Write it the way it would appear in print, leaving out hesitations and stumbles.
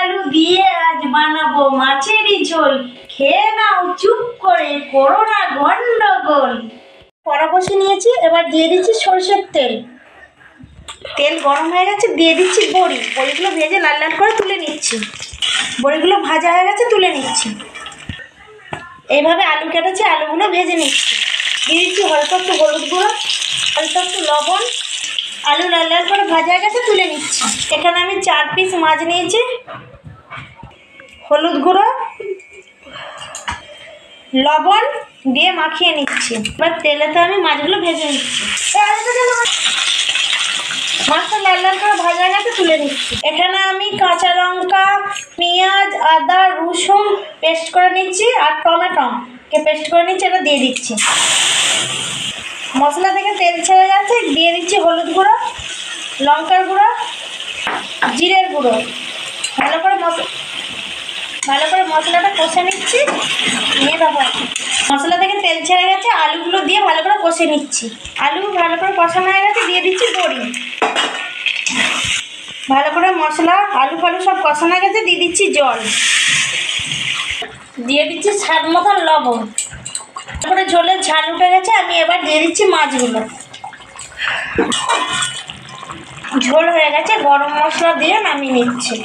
আলু দিয়ে আজ বানাবো মাছেরই ঝোল। খেয়ে নাও চুপ করে, করো না গন্ডগোল। কড়া বসিয়ে নিয়েছি, এবার দিয়ে দিচ্ছি সরষের তেল। তেল গরম হয়ে গেছে, দিয়ে দিচ্ছি বড়ি। বড়িগুলো ভেজে লাল লাল করে তুলে নিচ্ছি। বড়িগুলো ভাজা হয়ে গেছে, তুলে নিচ্ছি। এইভাবে আলু কেটেছি, আলুগুলো ভেজে নিচ্ছি। দিয়ে দিচ্ছি অল্প একটু হলুদ গুঁড়ো, অল্প একটু লবণ। আলু লাল লাল করে ভাজা হয়ে গেছে, তুলে নিচ্ছি। এখানে আমি 4 পিস মাছ নিয়েছি। হলুদ গুঁড়ো, লবণ দিয়ে মাখিয়ে নিচ্ছি। এবার তেলেতে আমি মাছগুলো ভেজে নিচ্ছি। মাছটা লাল লাল করে ভাজা হয়ে গেছে, তুলে নিচ্ছি। এখানে আমি কাঁচা লঙ্কা, পেঁয়াজ, আদা, রসুন পেস্ট করে নিচ্ছি আর টমেটোকে পেস্ট করে নিচ্ছি। এটা দিয়ে দিচ্ছি। মশলা থেকে তেল ছেড়ে গেছে, দিয়ে দিচ্ছি হলুদ গুঁড়ো, লঙ্কার গুঁড়ো, জিরের গুঁড়ো। ভালো করে মশলাটা কষে নিচ্ছি। নিয়ে দেবো। মশলা থেকে তেল ছেড়ে গেছে, আলুগুলো দিয়ে ভালো করে কষে নিচ্ছি। আলু ভালো করে কষানো হয়ে গেছে, দিয়ে দিচ্ছি বড়ি। ভালো করে মশলা আলু ফালু সব কষানো হয়ে গেছে, দিয়ে দিচ্ছি জল। দিয়ে দিচ্ছি স্বাদ মতন লবণ। তারপরে ঝোলের ঝাল উঠে গেছে, আমি এবার দিয়ে দিচ্ছি মাছগুলো। ঝোল হয়ে গেছে, গরম মশলা দিয়ে নামিয়ে নিচ্ছি।